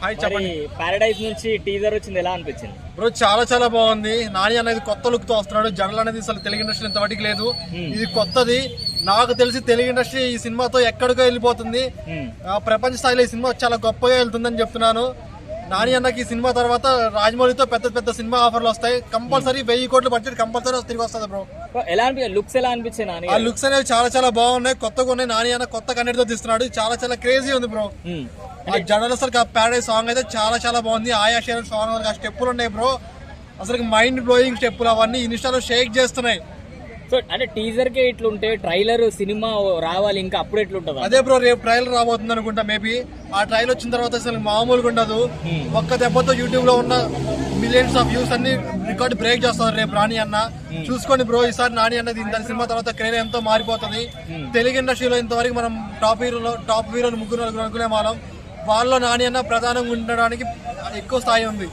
Hi చెప్పండి. Paradise నుంచి teaser వచ్చింది, ఎలా అనిపించింది బ్రో? చాలా చాలా బాగుంది. నాని అనేది కొత్త లుక్ తో వస్తున్నాడు. జనరల్ అనేది అసలు తెలుగు ఇండస్ట్రీ ఇంతవరకు లేదు. ఇది కొత్తది. నాకు తెలిసి తెలుగు ఇండస్ట్రీ ఈ సినిమాతో ఎక్కడికో వెళ్ళిపోతుంది. ప్రపంచ స్థాయిలో ఈ సినిమా చాలా గొప్పగా వెళ్తుందని చెప్తున్నాను. నాని అన్నకి ఈ సినిమా తర్వాత రాజమౌళితో పెద్ద పెద్ద సినిమా ఆఫర్లు వస్తాయి. కంపల్సరీ 1000 కోట్ల బడ్జెట్ కంపల్సరీ తిరిగి వస్తుంది బ్రో. ఎలా లుక్స్ ఎలా అనిపించాయి? ఆ లుక్స్ అనేవి చాలా చాలా బాగున్నాయి, కొత్తగా ఉన్నాయి. నాని అన్న కొత్త కన్నెడితో తీస్తున్నాడు. చాలా చాలా క్రేజీ ఉంది బ్రో. ఆ జనరల్ అసలు ప్యారడైజ్ సాంగ్ అయితే చాలా చాలా బాగుంది. ఆయా షేర్ సాంగ్ ఆ స్టెప్పులు ఉన్నాయి బ్రో, అసలు మైండ్ బ్లోయింగ్ స్టెప్పులు. అవన్నీ ఇన్స్టాలో షేక్ చేస్తున్నాయి. సో అంటే టీజర్ కే ఇట్లుంటే ట్రైలర్ సినిమా రావాలి ఇంకా అప్పుడు ఎట్లుంటది? అదే బ్రో, రేపు ట్రైలర్ రాబోతుంది అనుకుంటా. మేబీ ఆ ట్రైలర్ వచ్చిన తర్వాత అసలు మామూలుగా ఉండదు. ఒక్క దెబ్బతో యూట్యూబ్ లో ఉన్న మిలియన్స్ ఆఫ్ వ్యూస్ అన్ని రికార్డ్ బ్రేక్ చేస్తారు రేపు నాని అన్న. చూసుకోండి బ్రో, ఈసారి నాని అన్నది ఇంత సినిమా తర్వాత కెరీర్ ఎంతో మారిపోతుంది. తెలుగు ఇండస్ట్రీలో ఇంతవరకు మనం టాప్ హీరోలు ముగ్గురు అనుకునే వాళ్ళం. వాళ్ళలో నాని అన్న ప్రధానంగా ఉండడానికి ఎక్కువ స్థాయి ఉంది.